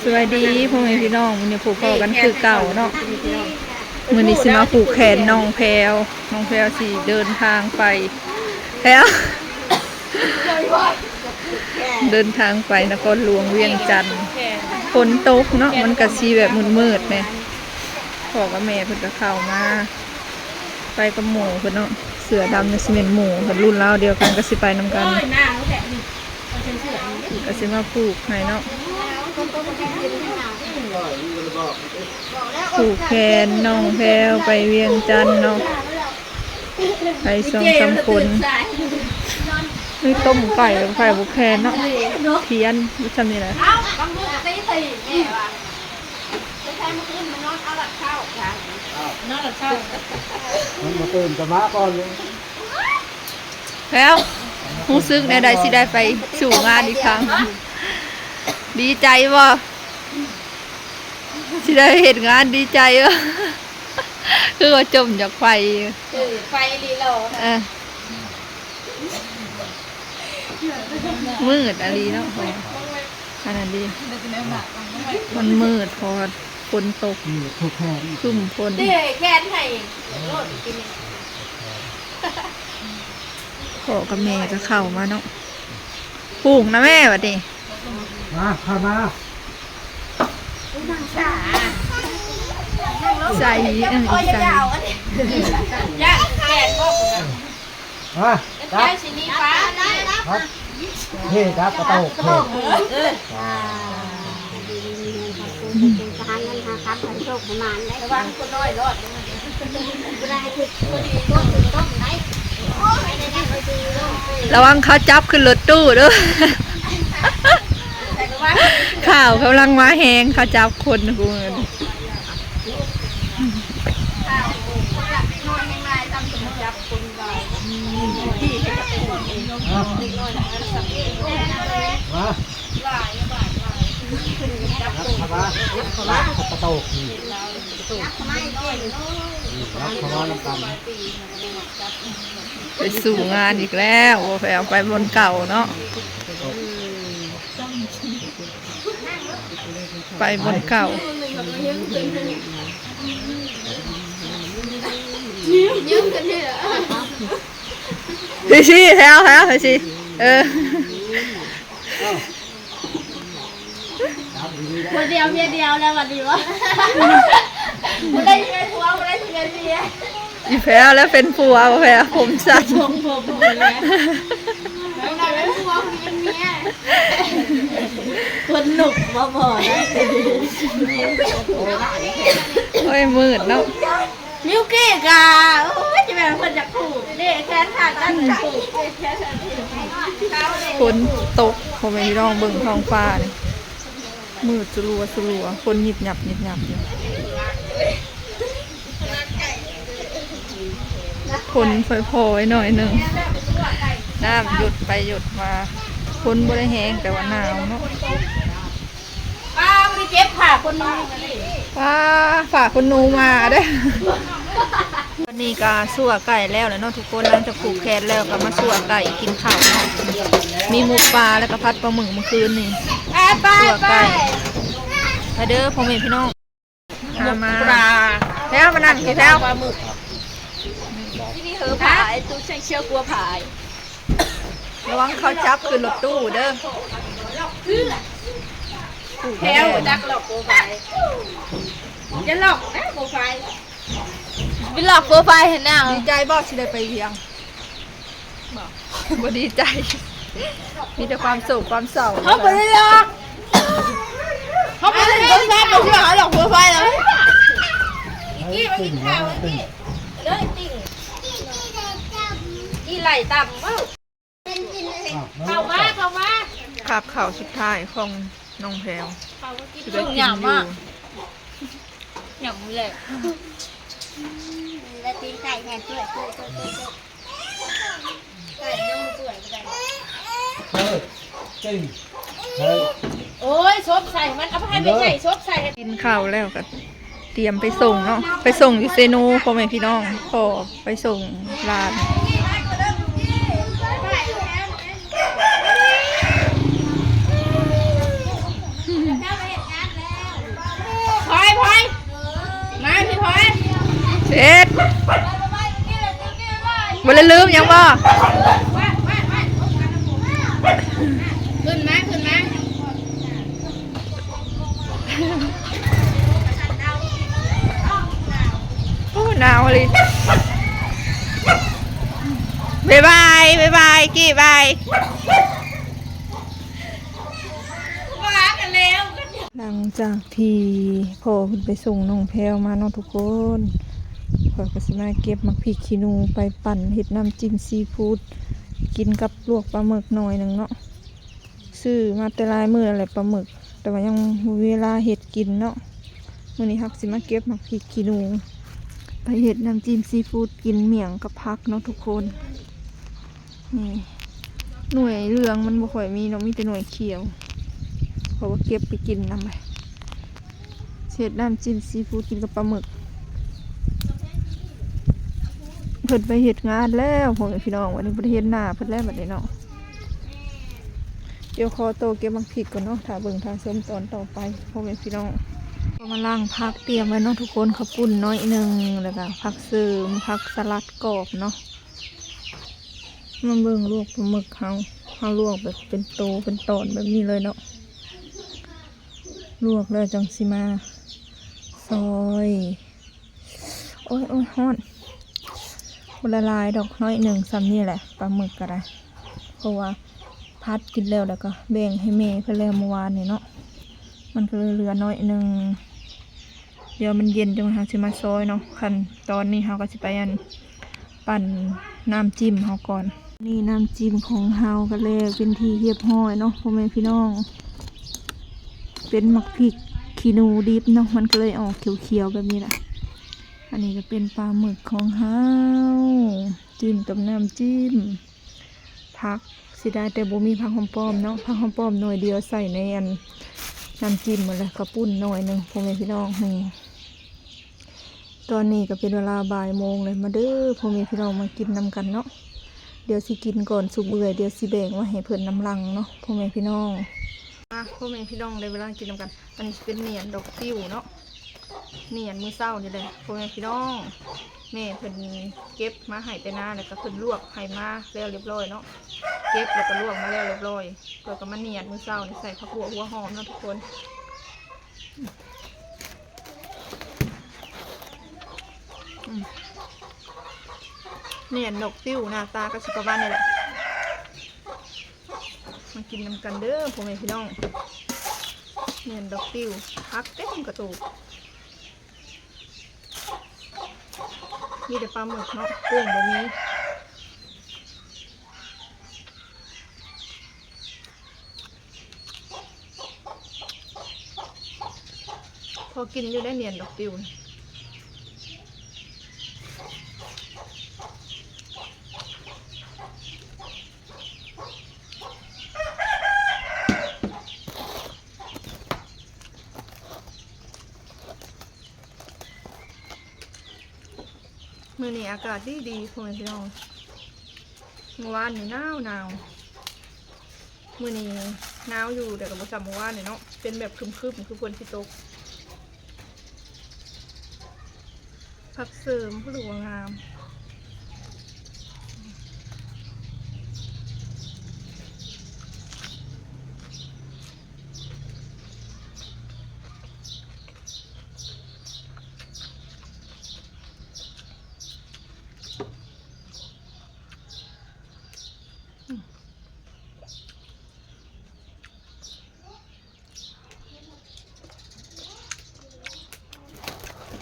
สวัสดีพ่อแม่พี่น้องมื้อนี้ผูกคอกันคือเก่าเนาะมื้อนี้สิมาผูกแขนน้องแพรวสิเดินทางไปแพรวเดินทางไปนครหลวงเวียงจันทร์ฝนตกเนาะมันก็สิแบบมืดๆแม่พ่อกับแม่เพิ่นก็เข้ามาไปกับหมู่เพิ่นเนาะเสือดำเนี่ยสิเป็นหมู่เพิ่นรุ่นราวเดียวกันก็สิไปนำกันก็สิมาผูกให้เนาะผูกแขนน้องแพรวไปเวียงจันทร์เนาะไป2-3 คนไม่ต้มไก่บุกแคนเนาะเทียนรู้จำนี่แหละมันมาตื่นกับม้าก่อนเลยแล้วรู้สึกในใดสิได้ไปสู่งานอีกครั้งดีใจบ่สิได้เห็นงานดีใจบ่คือว่าจมจากไฟลีโลมืดอะไรเนาะขนาดดีมันมืดพอฝนตกครึ้มฝนพ่อกับแม่ก็เข้ามาเนาะปลูกนะแม่บัดนี้มาเข้ามาใส่ใส่มาครับเฮ้ครับกระโตกเฮ้ระวังเขาจับขึ้นรถตู้ด้วยข่าวกำลังมาแหงเขาจับคนกูเงินมากระโตกไปสู่งานอีกแล้วไปเอาไปบนเก่าเนาะไปบนเก่ายืมกันเนี่ยเฮ้ยสิแถวเฮ้ยสิคนเดียวเมียเดียวแล้ววันนี้วะคนได้เมียผัวคนได้เมียเมียอีแพ้แล้วเป็นผัวแพ้ผมสั้นผมแล้วแล้วได้เป็นผัวคนเป็นเมียคนหนุกมาบอกนะโอ้ยมืดเนาะมิวกี้กาโอ้ยจะแบบคนจากผูกเด็กแค้นขาดด้านผูกฝนตกผมไม่ร้องเบิ่งท้องฟ้านี่มืดสลัวคนหยิบหยับอยู่คนพลอยๆหน่อยหนึ่งน้ำหยุดไปหยุดมาคนบ่ได้แห้งแต่ว่าหนาวเนาะป้าไม่ได้เจ็บค่ะคนนู้ป้าฝากคนนูมาได้วันนี้ก็สั่วไก่แล้วเนาะทุกคนหลังจากผูกแขนแล้วก็มาสั่วไก่กินข้าวเนาะมีหมูปลาแล้วก็พัดปลาหมึกเมื่อคืนนี่สั่วไก่มาเด้อพ่อแม่พี่น้องมาแล้วมานั่งกี่แล้วปลาหมึกที่นี่เหอผายตู้ใช้เชือกกลัวผายระวังเขาจับขึ้นรถตู้เด้อแถวดักหลอกโปรไฟล์จะหลอกนะโปรไฟล์ไปหลอกโปรไฟล์เห็นหน้าดีใจบอกสิได้ไปเวียงบ่ดีใจมีแต่ความสุขความเศร้าเขาไปหลอกเขาไปหลอกโปรไฟล์เขาหลอกโปรไฟล์แล้วกี้มากินข้าวกี้เลยติ่งกี้ไหลต่ำเอ้าเข้ามาขับเข่าสุดท้ายของน้องแพรวจะได้กินอยู่หยำเลยแล้วตีไก่แทนเปื่อยไก่ยังเปื่อยไปจริงโอ้ยซบใส่มันเอาให้ไม่ใส่ซบใส่กินข้าวแล้วก็เตรียมไปส่งเนาะไปส่งอยู่เซโนพ่อแม่พี่น้องพอไปส่งร้าน แล้วไปเห็นงานเลย บ่ได้ลืมยังบ่ ขึ้นไหมขึ้นไหม โอ้หนาวเลยบายบายกี่บาย มากันแล้ว หลังจากที่พ่อขึ้นไปส่งน้องแพรวมาเนาะทุกคนพ่อก็สิมาเก็บมักพริกขี้หนูไปปั่นเฮ็ดน้ำจิ้มซีฟู้ดกินกับลวกปลาหมึกหน่อยหนึ่งเนาะซื้อมาแต่ลายมืออะไรปลาหมึกแต่ว่ายังมีเวลาเฮ็ดกินเนาะมื้อนี้ฮักสิมาเก็บมักพริกขี้หนูไปเฮ็ดน้ำจิ้มซีฟู้ดกินเมี่ยงกับผักเนาะทุกคนนี่หน่วยเหลืองมันบ่ค่อยมีเนาะมีแต่หน่วยเขียวเพราะว่าเก็บไปกินนำไปเฮ็ดน้ำจิ้มซีฟู้ดกินกับปลาหมึกเพิ่นไปเฮ็ดงานแล้วพ่อแม่พี่น้องวันนี้บ่ได้เฮ็ดหน้าเพิ่นแล้วบัดนี้เนาะเดี๋ยวขอโตเก็บมักพริกก่อนเนาะถ้าเบิ่งทางส้มตอนต่อไปพ่อแม่พี่น้องก็มาล้างผักเตรียมไว้เนาะทุกคนข้าวปุ้นน้อยหนึงแล้วก็ผักเสริมผักสลัดกรอบเนาะมาเบิ่งลวกปลาหมึกเฮาลวกแบบเป็นโตเป็นตอนแบบนี้เลยเนาะลวกแล้วจังสิมาซอยโอ้ยฮ้อนบละลายดอกน้อยหนึ่งซ้ำนี่แหละปลาหมึกก็ได้เพราะว่าพัดกินแล้วก็แบ่งให้แม่เพื่อแล้วเมื่อวานนี่เนาะมันก็เลยเหลือน้อยหนึ่งเดี๋ยวมันเย็นจังหาสิมาซอยเนาะขั้นตอนนี้เราก็จะไปปั่นน้ำจิ้มเราก่อนนี่น้ำจิ้มของเราก็เลยเป็นที่เรียบร้อยเนาะพ่อแม่พี่น้องเป็นหมักพริกขี้หนูดิบเนาะมันก็เลยออกเขียวๆแบบนี้แหละอันนี้ก็เป็นปลาหมึกของเฮาจิ้มกับน้ำจิ้มผักสิได้แต่บ่มีผักหอมป้อมเนาะผักหอมป้อมหน่อยเดียวใส่ในน้ำจิ้มหมดเลยกระปุ้นหน่อยหนึ่งพ่อแม่พี่น้องนี่ตอนนี้ก็เป็นเวลาบ่ายโมงเลยมาเด้อพ่อแม่พี่น้องมากินนำกันเนาะเดี๋ยวสิกินก่อนสุกเอื่อยเดี๋ยวสิแบ่งไว้ให้เพิ่นน้ำลังเนาะพ่อแม่พี่น้องพ่อแม่พี่น้องได้เวลากินนำกันอันนี้เป็นเหนียนดอกติ้วเนาะเหนียนมือเศร้านี่เลยพ่อแม่พี่น้องแม่เพิ่นเก็บมาให้แต่นาแล้วก็เพิ่นลวกให้มาแล้วเรียบร้อยเนาะเก็บแล้วก็ลวกมาแล้วเรียบร้อยแล้วก็มาเหนียนมือเศร้านี่ใส่ผักหัวหอมเนาะทุกคนเหนียนดอกติ้วหน้าตาก็สิประมาณนี้แหละมากินนำกันเด้อพ่อแม่พี่น้องเหนียนดอกติ้วพักเต็มกระตุกมีแต่ปลาหมึกเนาะกุ้งบ่มีพอกินอยู่ได้เหนียนดอกติ้วมื้อนี้อากาศดีพ่อแม่พี่น้องเมื่อวานนี่หนาวมื้อนี้หนาวอยู่แต่ก็บ่ซ้ำเมื่อวานนี่เนาะเป็นแบบครึมๆคือฝนสิตกผักเสริมผู้ดูงาม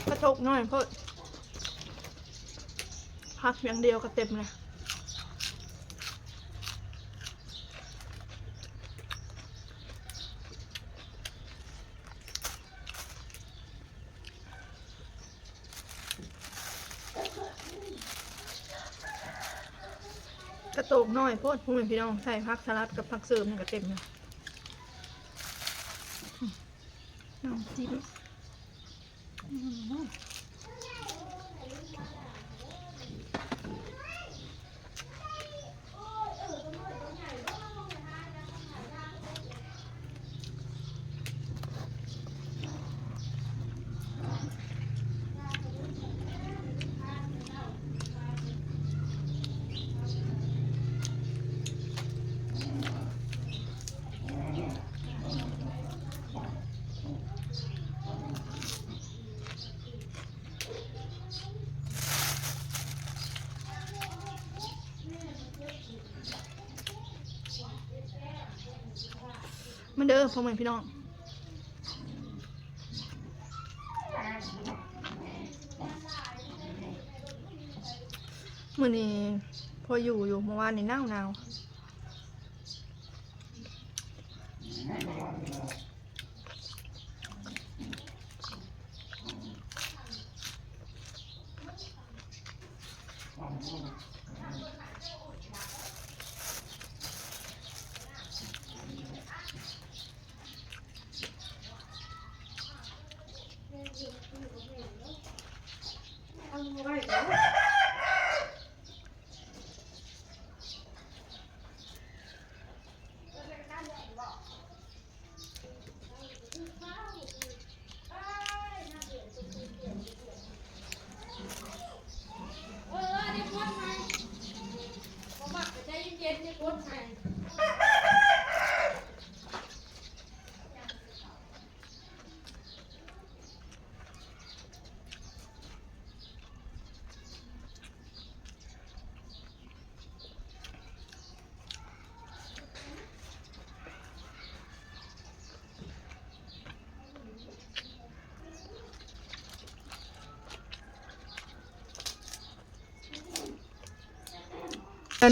กระทกหน่อยเพิ่นพักอย่างเดียวก็เต็มเลยกระโตกน้อยโพดพูดพี่น้องใส่ผักสลัดกับผักเสริมนี่ก็เต็มเลยน้ำจิ้ม มาเด้อพ่อแม่พี่น้องมื้อนี้พออยู่เมื่อวานนี่หนาวแล้ว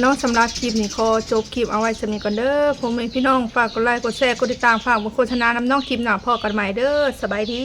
เนาะสำหรับคลิปนี้ขอจบคลิปเอาไว้สำนี้ก่อนเด้อผมเองพี่น้องฝากกดไลค์กดแชร์กดติดตามฝากกดโฆษณานำน้องคลิปหน้าพอกันใหม่เด้อสบายดี